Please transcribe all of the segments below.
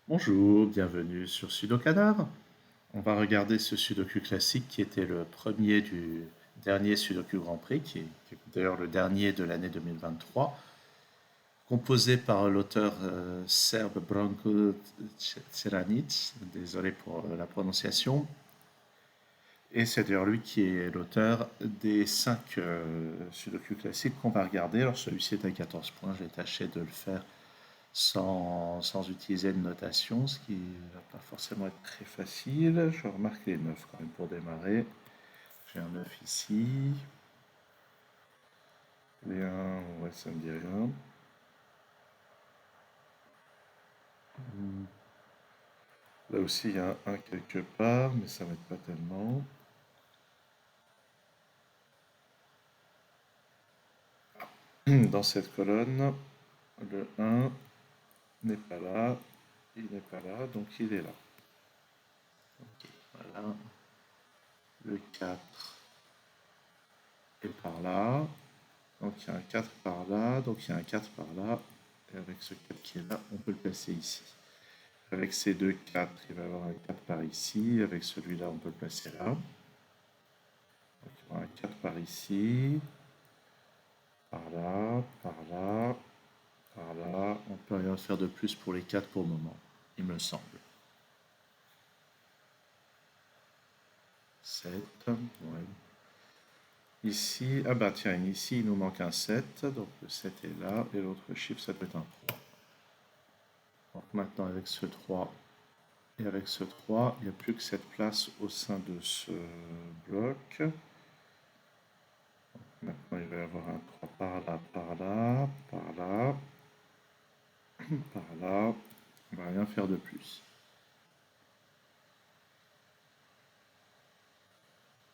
Bonjour, bienvenue sur Sudokanar. On va regarder ce Sudoku classique qui était le premier du dernier Sudoku Grand Prix, qui est d'ailleurs le dernier de l'année 2023, composé par l'auteur serbe Branko Ceranic, désolé pour la prononciation, et c'est d'ailleurs lui qui est l'auteur des 5 Sudoku classiques qu'on va regarder. Alors celui-ci est à 14 points, j'ai tâché de le faire sans utiliser de notation, ce qui ne va pas forcément être très facile. Je remarque les 9 quand même pour démarrer. J'ai un 9 ici. Les 1, ouais, ça me dit rien. Là aussi, il y a un 1 quelque part, mais ça m'aide pas tellement. Dans cette colonne, le 1 n'est pas là. Il n'est pas là, donc il est là. Ok, voilà. Le 4 est par là. Donc il y a un 4 par là, donc il y a un 4 par là. Et avec ce 4 qui est là, on peut le placer ici. Avec ces deux 4, il va y avoir un 4 par ici. Avec celui-là, on peut le placer là. Donc il y aura un 4 par ici. Par là, par là, par là. On peut rien faire de plus pour les 4 pour le moment, il me semble. 7, ouais. Ici, ah bah tiens, ici il nous manque un 7, donc le 7 est là, et l'autre chiffre ça peut être un 3. Donc maintenant avec ce 3 et avec ce 3, il n'y a plus que cette place au sein de ce bloc. Maintenant il va y avoir un 3 par là, par là, par là, par là. On va rien faire de plus.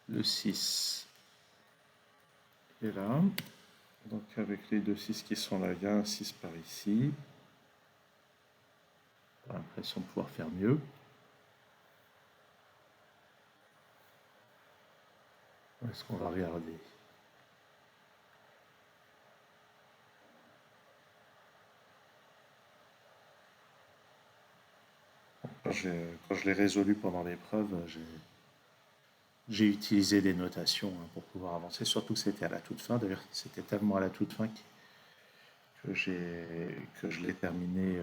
Le 6 est là. Donc avec les deux 6 qui sont là, il y a un 6 par ici. J'ai l'impression de pouvoir faire mieux. Où est-ce qu'on va regarder? Quand je l'ai résolu pendant l'épreuve, j'ai utilisé des notations pour pouvoir avancer, surtout que c'était à la toute fin. D'ailleurs, c'était tellement à la toute fin que je l'ai terminé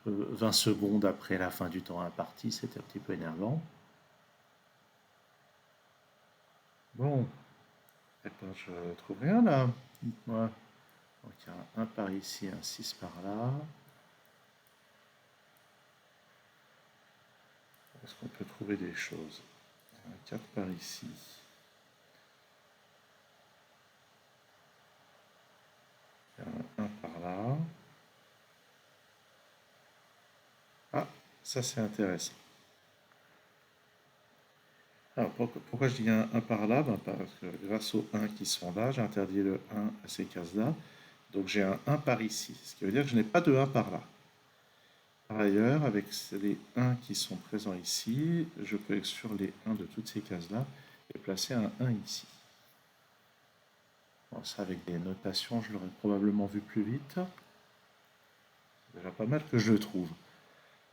20 secondes après la fin du temps imparti. C'était un petit peu énervant. Bon, eh ben, je trouve rien là. Dites-moi. Donc il y a un 1 par ici, un 6 par là. Est-ce qu'on peut trouver des choses? Un 4 par ici. Il y a un 1 par là. Ah, ça c'est intéressant. Alors pourquoi je dis un par là? Ben, parce que grâce aux 1 qui sont là, j'ai interdit le 1 à ces cases-là. Donc j'ai un 1 par ici, ce qui veut dire que je n'ai pas de 1 par là. Par ailleurs, avec les 1 qui sont présents ici, je peux exclure les 1 de toutes ces cases-là et placer un 1 ici. Bon, ça avec des notations, je l'aurais probablement vu plus vite. C'est déjà pas mal que je le trouve.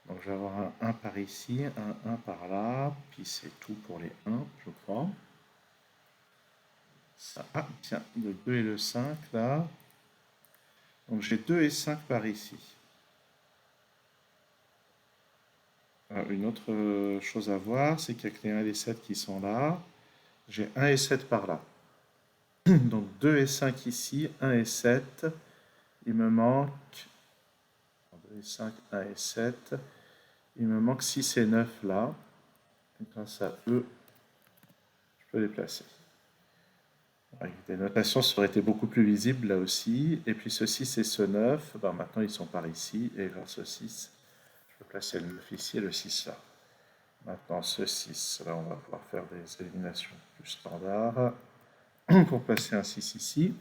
Donc je vais avoir un 1 par ici, un 1 par là, puis c'est tout pour les 1, je crois. Ça, ah, tiens, le 2 et le 5 là. Donc j'ai 2 et 5 par ici. Ah, une autre chose à voir, c'est qu'avec les 1 et les 7 qui sont là, j'ai 1 et 7 par là. Donc 2 et 5 ici, 1 et 7. Il me manque 2 et 5, 1 et 7. Il me manque 6 et 9 là. Et grâce à eux, je peux les placer. Avec des notations, ça aurait été beaucoup plus visible là aussi. Et puis ce 6 et ce 9, ben maintenant ils sont par ici. Et grâce au 6, je peux placer le 9 ici et le 6 là. Maintenant ce 6, là on va pouvoir faire des éliminations plus standards. Pour placer un 6 ici.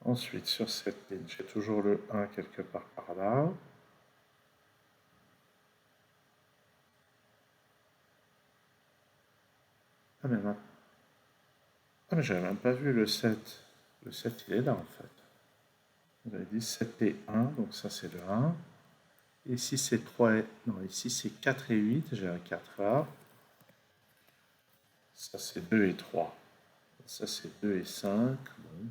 Ensuite, sur cette ligne, j'ai toujours le 1 quelque part par là. Ah mais, ah mais j'avais même pas vu le 7. Le 7, il est là en fait. On avait dit 7 et 1, donc ça c'est le 1. Ici c'est 3 et... Non, ici c'est 4 et 8, j'ai un 4 là. Ça c'est 2 et 3. Ça c'est 2 et 5. Bon.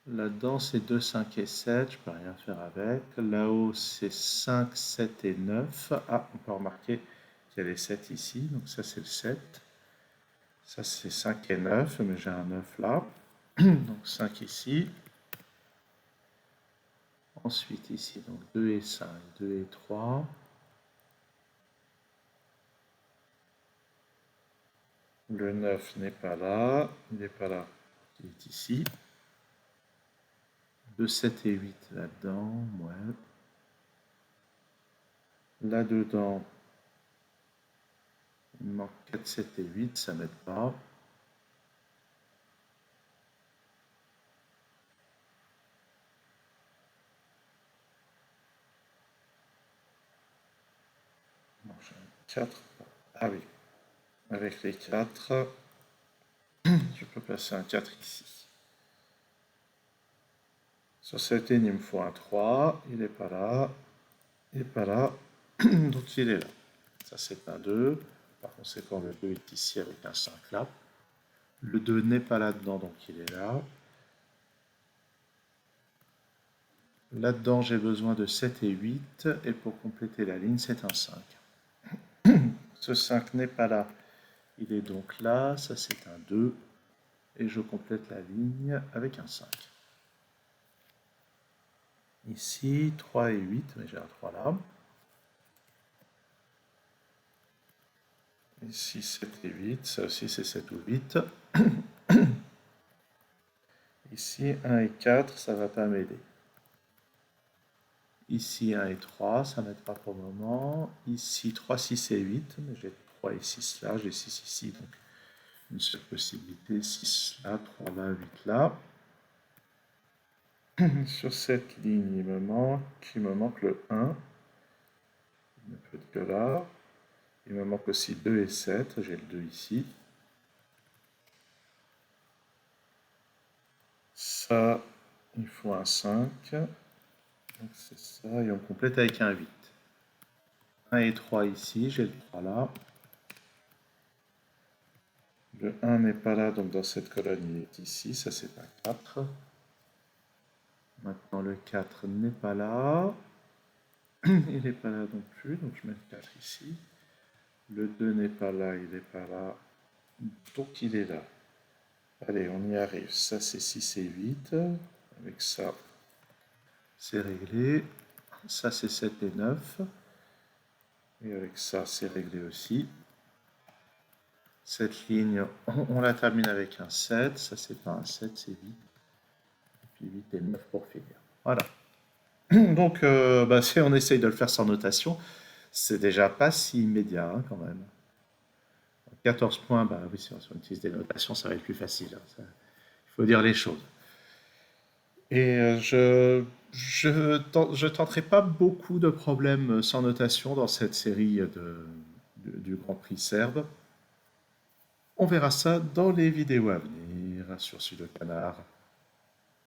Là-dedans c'est 2, 5 et 7, je peux rien faire avec. Là-haut c'est 5, 7 et 9. Ah, on peut remarquer qu'il y a les 7 ici, donc ça c'est le 7. Ça c'est 5 et 9, mais j'ai un 9 là. Donc 5 ici. Ensuite ici, donc 2 et 5, 2 et 3. Le 9 n'est pas là, il n'est pas là, il est ici. 2, 7 et 8 là-dedans, ouais. Là-dedans, il manque 4, 7 et 8, ça m'aide pas. Non, j'ai un 4. Ah oui, avec les 4, je peux placer un 4 ici. Sur cette ligne, il me faut un 3, il n'est pas là, il n'est pas là, donc il est là. Ça c'est un 2, par conséquent le 2 est ici avec un 5 là. Le 2 n'est pas là-dedans, donc il est là. Là-dedans, j'ai besoin de 7 et 8, et pour compléter la ligne, c'est un 5. Ce 5 n'est pas là, il est donc là, ça c'est un 2, et je complète la ligne avec un 5. Ici, 3 et 8, mais j'ai un 3 là. Ici, 7 et 8, ça aussi c'est 7 ou 8. Ici, 1 et 4, ça ne va pas m'aider. Ici, 1 et 3, ça ne m'aide pas pour le moment. Ici, 3, 6 et 8, mais j'ai 3 et 6 là, j'ai 6 ici, donc une seule possibilité, 6 là, 3 là, 8 là. Sur cette ligne, il me manque le 1. Il ne peut être que là. Il me manque aussi 2 et 7, j'ai le 2 ici. Ça, il faut un 5. Donc c'est ça, et on complète avec un 8. 1 et 3 ici, j'ai le 3 là. Le 1 n'est pas là, donc dans cette colonne, il est ici, ça c'est un 4. Maintenant le 4 n'est pas là. Il n'est pas là non plus, donc je mets le 4 ici. Le 2 n'est pas là, il n'est pas là. Donc il est là. Allez, on y arrive. Ça c'est 6 et 8. Avec ça, c'est réglé. Ça c'est 7 et 9. Et avec ça, c'est réglé aussi. Cette ligne, on la termine avec un 7. Ça c'est pas un 7, c'est 8. Et puis 8 et 9 pour finir. Voilà. Donc, si on essaye de le faire sans notation, c'est déjà pas si immédiat hein, quand même. 14 points, bah oui, si on utilise des notations, ça va être plus facile. Hein, il faut dire les choses. Et je tenterai pas beaucoup de problèmes sans notation dans cette série du Grand Prix serbe. On verra ça dans les vidéos à venir sur Sudoku Canard.